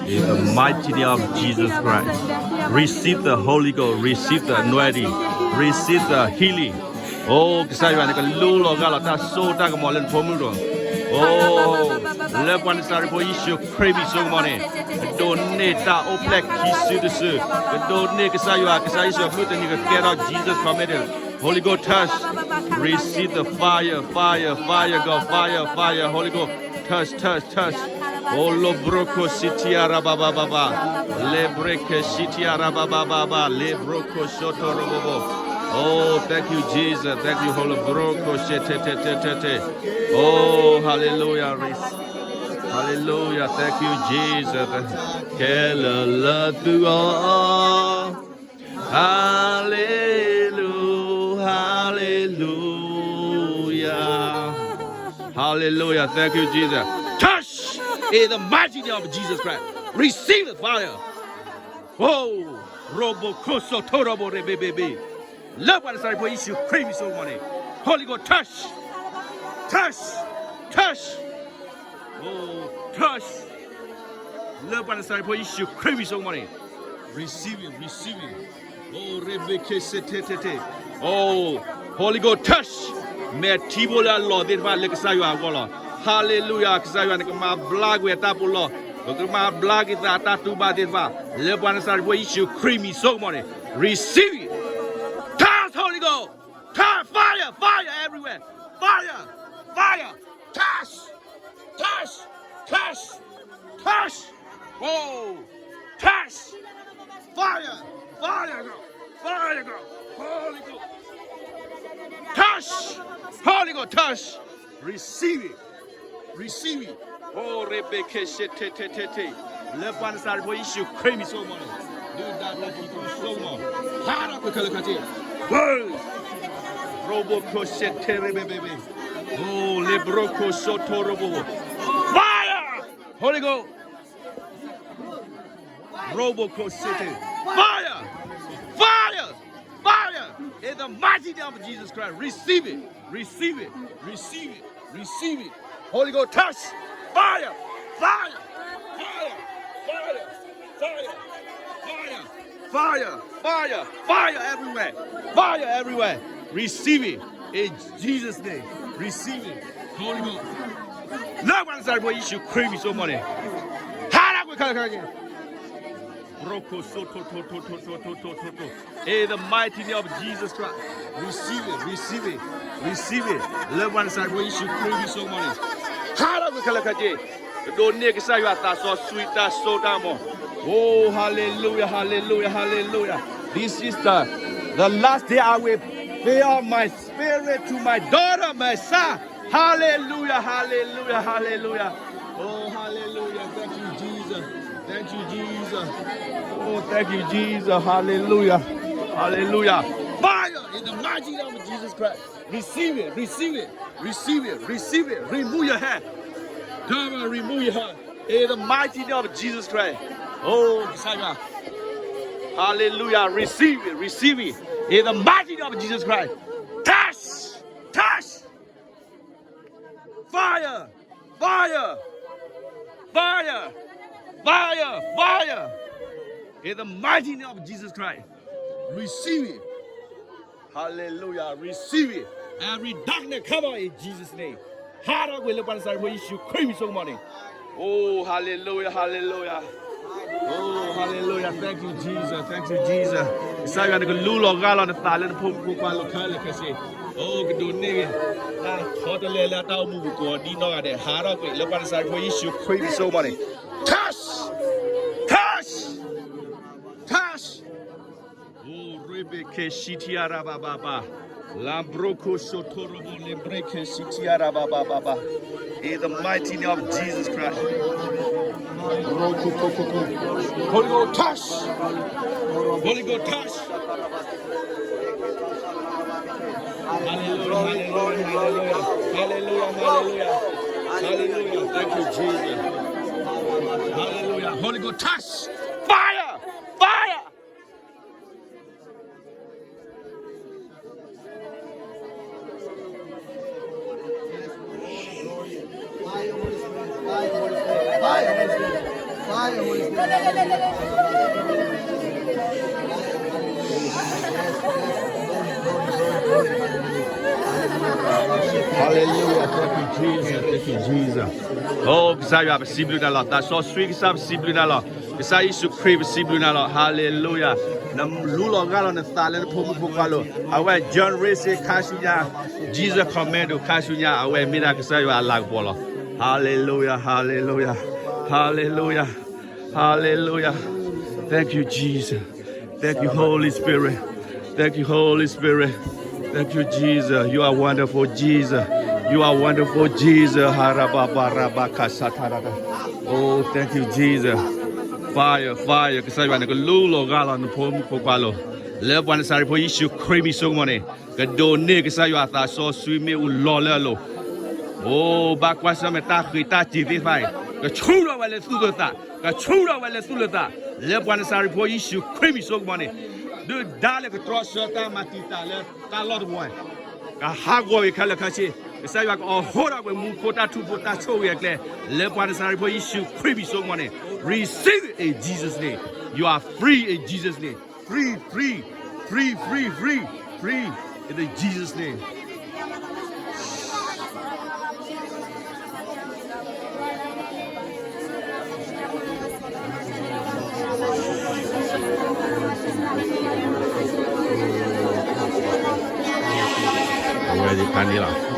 In the mighty name of Jesus Christ, receive the Holy Ghost, receive the anointing, receive the healing. Oh, kesayuan dekat lulu kalau tak so tak kemalan pemurung. Oh, lepas sari po isu crazy so mana. Donate tak oplek kisu desu. Donate kesayuan flutan ni get out Jesus from it. Holy Ghost touch, receive the fire, fire, fire, God, fire, fire, Holy Ghost touch, touch, touch. Oh, lo broko sitiara baba baba, le breke sitiara baba baba, le broko soto robobo. Oh, thank you, Jesus. Thank you, Holy Broko. Oh, hallelujah. Hallelujah. Thank you, Jesus. Hallelujah. Hallelujah. Hallelujah. Thank you, Jesus. Touch in the mighty name of Jesus Christ. Receive the fire. Oh, Robo Koso Torobo Rebebe. Love what I started for issue crazy so money. Holy Ghost touch. Touch. Touch. Oh, touch. Love what I started for issue crazy so money. Receive it, receive it. Oh, Rebecca Setete. Oh, Holy Ghost touch. Me Tibola Lord, did my leg say you are walla. Hallelujah, because I want to my blog with Tapulo. Look at my blog is that tattoo by the bar. Love what I started for issue creamy so money. Receive it. Touch, Holy Ghost. Touch, fire, fire everywhere. Fire, fire. Touch, touch, touch, touch. Oh, touch. Fire, fire, go. Fire, go. Holy Ghost. Touch. Holy Ghost, touch. Receive it. Receive it. Oh, Rebecca, te. Left one side for issue creamy so money. Do that like you do so much. Hard up with Kalakati. Words. Robo Cosette, baby. Oh, Lebroco Sotorobo. Fire! Holy Ghost. Robo Cosette. Fire! Fire! Fire! In the mighty name of Jesus Christ. Receive it. Receive it. Receive it. Receive it. Holy Ghost, touch. Fire! Fire! Fire! Fire! Fire! Fire! Fire! Fire! Fire everywhere! Fire everywhere! Receive it in Jesus' name. Receive it. Holy Ghost. No one said what you should crave so money. In the mighty name of Jesus Christ. Receive it. Receive it. Receive it. Love one side what you should crave so money. Don't make say you are so sweet, that's so damn. Oh, hallelujah, hallelujah, hallelujah. This is the last day I will bear my spirit to my daughter, my son. Hallelujah, hallelujah, hallelujah. Oh, hallelujah. Thank you, Jesus. Thank you, Jesus. Oh, thank you, Jesus. Hallelujah. Hallelujah. Fire in the mighty name of Jesus Christ. Receive it, receive it, receive it, receive it. Remove your hand. Come on, remove your hand. In the mighty name of Jesus Christ. Oh, Saga. Hallelujah. Receive it, receive it. In the mighty name of Jesus Christ. Touch, touch. Fire, fire, fire, fire, fire. In the mighty name of Jesus Christ. Receive it. Hallelujah. Receive it. Every darkness come out in Jesus' name. Harder will look on the side where you should crave so money. Oh, hallelujah, hallelujah. Oh, hallelujah. Thank you, Jesus. Thank you, Jesus. It's like I'm going to lose all on the fire. Let the poop go on the color. Oh, good nigga. How to let that out move go. Do you know that? Harder will look on the side where you should crave so money. Touch! Touch! Touch! Oh, Rebecca Shitiara Baba. Lambroko Sotorobo Lembreke Shitiara Baba. In the mighty name of Jesus Christ. Holy Ghost touch. Holy Ghost touch. Hallelujah, hallelujah, hallelujah, hallelujah, hallelujah. Thank you, Jesus. Hallelujah. Holy Ghost touch. Fire! Fire! Fire, Holy Spirit. Hallelujah. Thank you, Jesus. Thank you, Jesus. Oh, que ça y a possible dans la ta so sweet que ça possible dans la que ça y se crée possible dans la hallelujah na lulo ngalo na tale na pomu pokalo awe John Race kashunya Jesus commando kashunya awe mira que ça y a lag bola hallelujah hallelujah hallelujah hallelujah. Thank you, Jesus. Thank you, Holy Spirit. Thank you, Holy Spirit. Thank you, Jesus. You are wonderful, Jesus. You are wonderful, Jesus. Oh, thank you, Jesus. Fire, fire. Kasi ba naglulo gala no po mo palo. Leban sa po issue creamy so money. Kado ne kasi yo ata so swimi u lolelo. Oh, bakwa sa meta kita TV fai. Ka chura wale sulata. Ka chura wale sulata. Leban sa po issue creamy so money. De dale que trois sota matita le ta lot boy ka hago we kala kachi sai ba ko hora we mu kota tu bota cho we kle le pa sa for issue creepy so money receive it in Jesus name. You are free in Jesus name. Free free free free free free in the Jesus name. Ready, Panila.